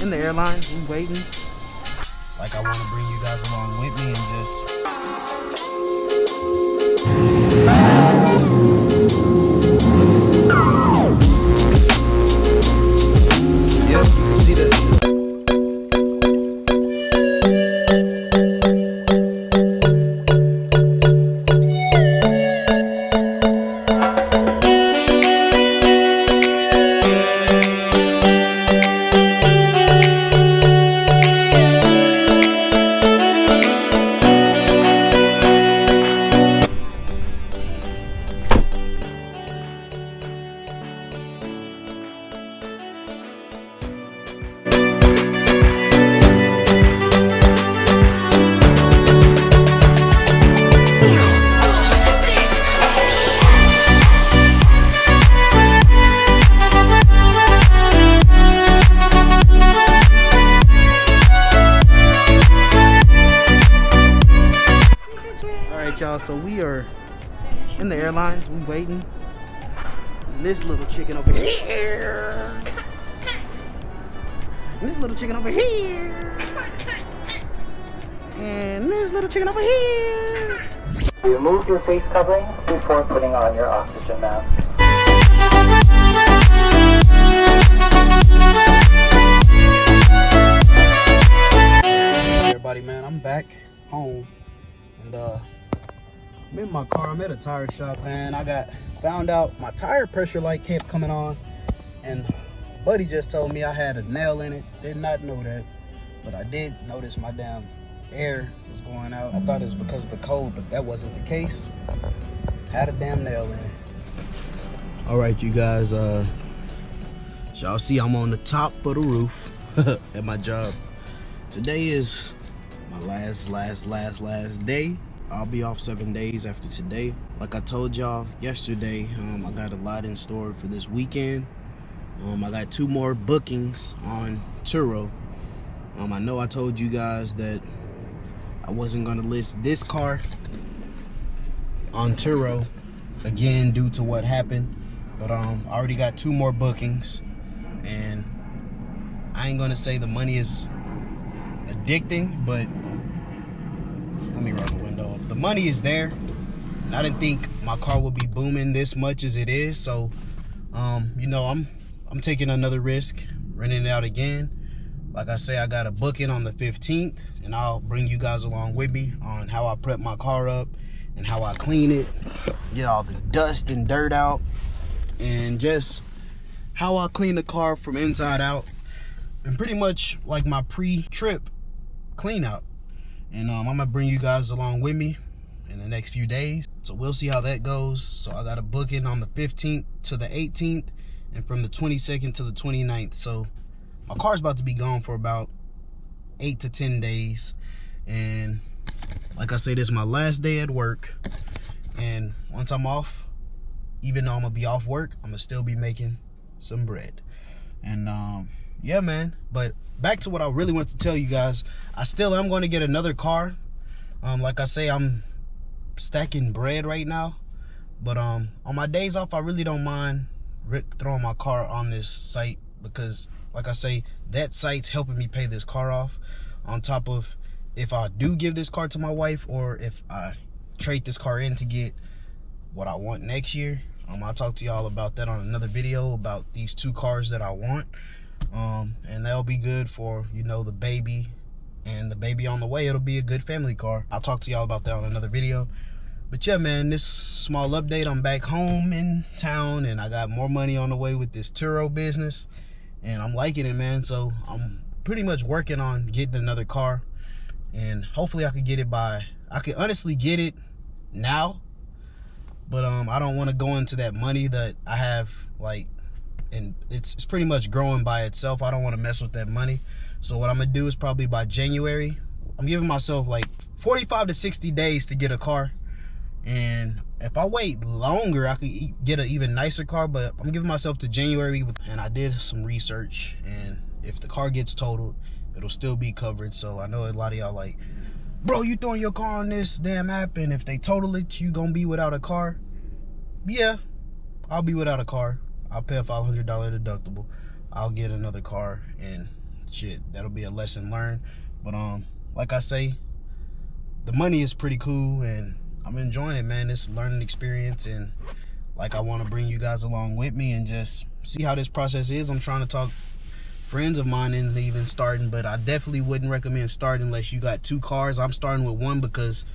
in the airlines, we waiting. Like I want to bring you guys along with me and just... Yep, you can see that. Y'all, so we are in the airlines, we waiting. And this little chicken over here. And this little chicken over here. And this little chicken over here. Remove your face covering before putting on your oxygen mask. Hey everybody, man, I'm back home. And I'm in my car. I'm at a tire shop, man. I found out my tire pressure light kept coming on, and buddy just told me I had a nail in it. Did not know that, but I did notice my damn air was going out. I thought it was because of the cold, but that wasn't the case. Had a damn nail in it. All right, you guys, y'all see I'm on the top of the roof at my job. Today is my last day. I'll be off 7 days after today. Like I told y'all yesterday, I got a lot in store for this weekend. I got 2 more bookings on Turo. I know I told you guys that I wasn't gonna list this car on Turo again due to what happened, but I already got 2 more bookings, and I ain't gonna say the money is addicting, but let me roll the window up. The money is there, and I didn't think my car would be booming this much as it is. So, you know, I'm taking another risk, renting it out again. Like I say, I got a booking on the 15th, and I'll bring you guys along with me on how I prep my car up and how I clean it, get all the dust and dirt out, and just how I clean the car from inside out, and pretty much like my pre-trip clean out. And I'm gonna bring you guys along with me in the next few days. So we'll see how that goes. So I got a booking on the 15th to the 18th, and from the 22nd to the 29th. So my car's about to be gone for about 8 to 10 days. And like I say, this is my last day at work. And once I'm off, even though I'm gonna be off work, I'm gonna still be making some bread. And yeah, man, but back to what I really want to tell you guys. I still am going to get another car. Like I say, I'm stacking bread right now, but on my days off, I really don't mind throwing my car on this site, because like I say, that site's helping me pay this car off, on top of if I do give this car to my wife, or if I trade this car in to get what I want next year. I'll talk to y'all about that on another video, about these 2 cars that I want. And that'll be good for, you know, the baby and the baby on the way. It'll be a good family car. I'll talk to y'all about that on another video. But yeah, man, this small update, I'm back home in town, and I got more money on the way with this Turo business, and I'm liking it, man. So I'm pretty much working on getting another car, and hopefully I could get it I could honestly get it now, but I don't want to go into that money that I have, like, and it's pretty much growing by itself. I don't want to mess with that money. So what I'm gonna do is probably by January, I'm giving myself like 45 to 60 days to get a car. And if I wait longer, I could get an even nicer car, but I'm giving myself to January. And I did some research, and if the car gets totaled, it'll still be covered. So I know a lot of y'all like, bro, you throwing your car on this damn app, and if they total it, you gonna be without a car? Yeah, I'll be without a car. I'll pay a $500 deductible. I'll get another car, and shit, that'll be a lesson learned. But like I say, the money is pretty cool and I'm enjoying it, man. It's a learning experience, and like I want to bring you guys along with me and just see how this process is. I'm trying to talk friends of mine into even starting, but I definitely wouldn't recommend starting unless you got 2 cars. I'm starting with 1 because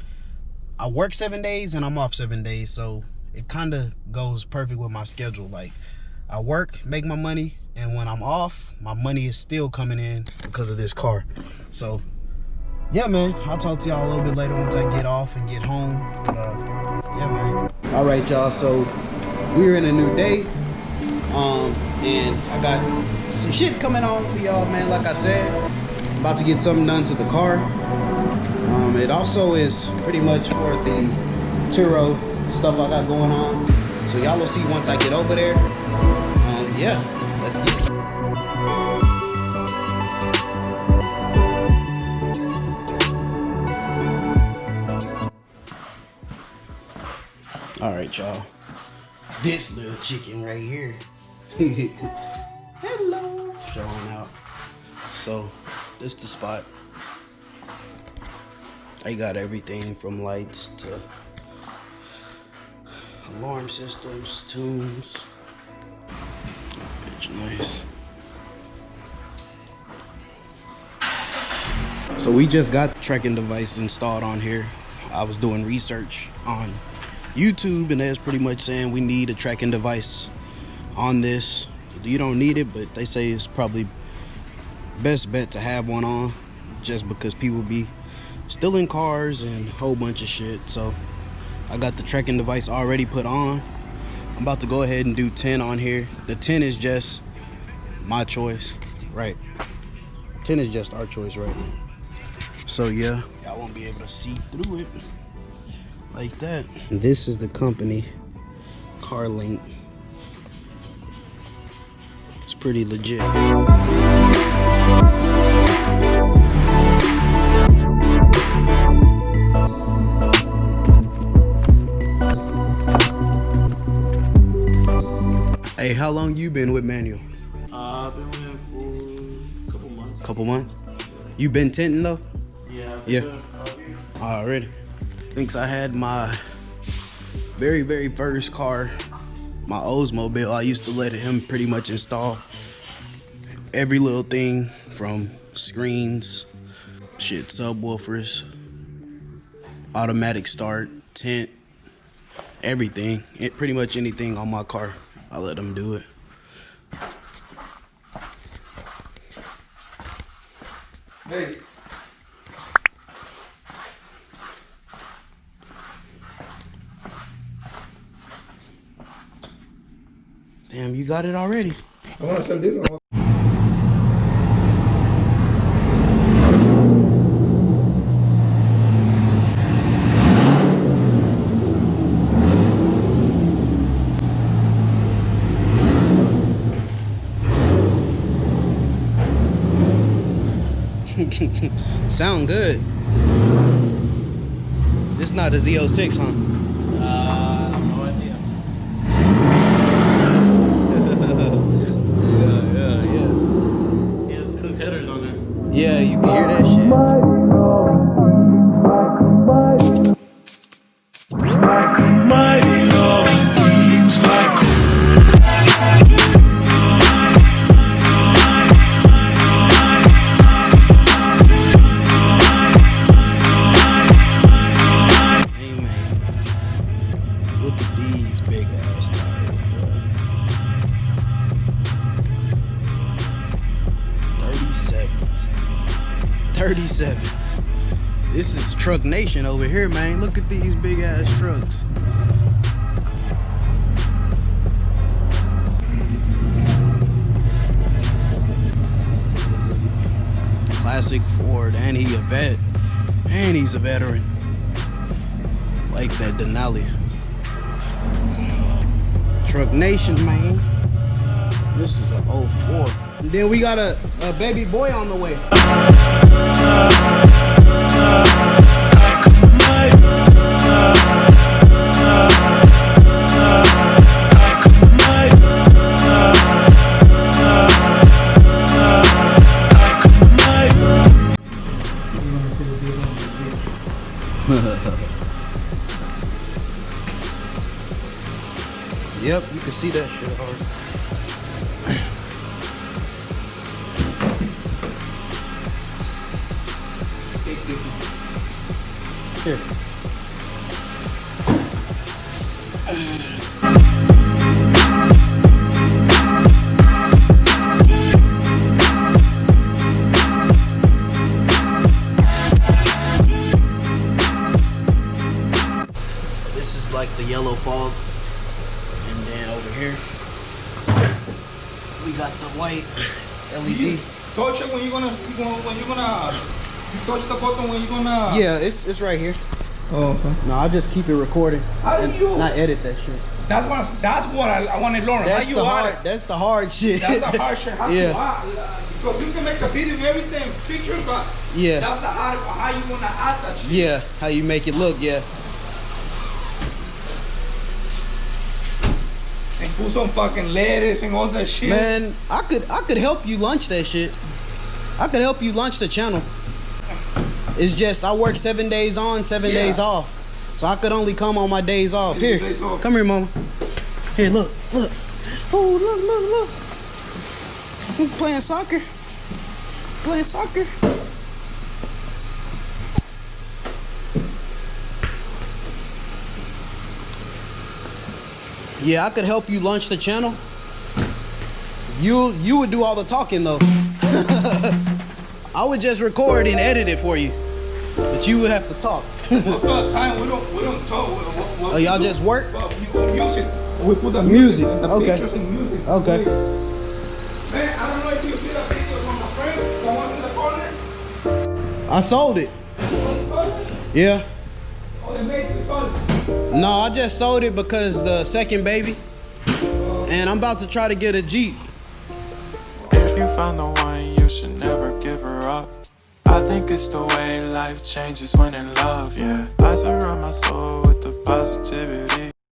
I work 7 days and I'm off 7 days, so it kind of goes perfect with my schedule. Like, I work, make my money, and when I'm off, my money is still coming in because of this car. So yeah, man, I'll talk to y'all a little bit later once I get off and get home. But yeah, man. All right, y'all, so we're in a new day, and I got some shit coming on for y'all, man. Like I said, about to get something done to the car. It also is pretty much for the Turo stuff I got going on, so y'all will see once I get over there. Yeah, let's get it. All right, y'all, this little chicken right here. Hello, showing out. So this the spot. I got everything from lights to alarm systems, tunes. It's nice. So we just got the tracking device installed on here. I was doing research on YouTube, and that's pretty much saying we need a tracking device on this. You don't need it, but they say it's probably best bet to have one on, just because people be stealing cars and a whole bunch of shit. So I got the tracking device already put on. I'm about to go ahead and do 10 on here. The 10 is just my choice, right? 10 is just our choice, right? So yeah, y'all won't be able to see through it like that. This is the company, CarLink. It's pretty legit. Hey, how long you been with Manual? I've been with him for a couple months. Couple months? You been tinting though? Yeah. Yeah. Already. Thinks I had my very first car, my Oldsmobile. I used to let him pretty much install every little thing from screens, shit, subwoofers, automatic start, tint, everything. Pretty much anything on my car, I let him do it. Hey. Damn, you got it already. I want to send this one. Sound good. This not a Z06, huh? I have no idea. Yeah. He has cook headers on there. Yeah, you can hear that shit. Look at these big ass tires, bro. 37s. This is Truck Nation over here, man. Look at these big ass trucks. Classic Ford, and he a vet, and he's a veteran. Like that Denali. Truck Nation, man. This is a 04. And then we got a baby boy on the way. see that shit hard. Here. So this is like the yellow fog, and then over here we got the white LED. Touch it when you're gonna you touch the button when you're gonna. Yeah, it's right here. Oh, okay. No, I just keep it recording. How do you? Not edit that shit. That's what I wanted to learn. That's the hard. That's the hard shit. That's the hard shit. How Yeah. Because you can make a video and everything, pictures, but Yeah. that's the hard. How you wanna add that shit? Yeah, how you make it look. Yeah. And put some fucking letters and all that shit. Man, I could help you launch that shit. I could help you launch the channel. It's just I work 7 days on, 7 days off. So I could only come on my days off. Here, come here, mama. Here, look. Oh, look. I'm playing soccer. Yeah, I could help you launch the channel. You would do all the talking though. I would just record and edit it for you, but you would have to talk. Most of the time we don't talk. Oh, y'all just work? Music. We put the Music. the Okay. pictures and music. Okay. Man, I don't know if you see the video from my friend, the one in the corner. I sold it. Yeah. Oh, they made it solid. No, I just sold it because the second baby, and I'm about to try to get a Jeep. If you found the one, you should never give her up. I think it's the way life changes when in love, yeah. I surround my soul with the positivity.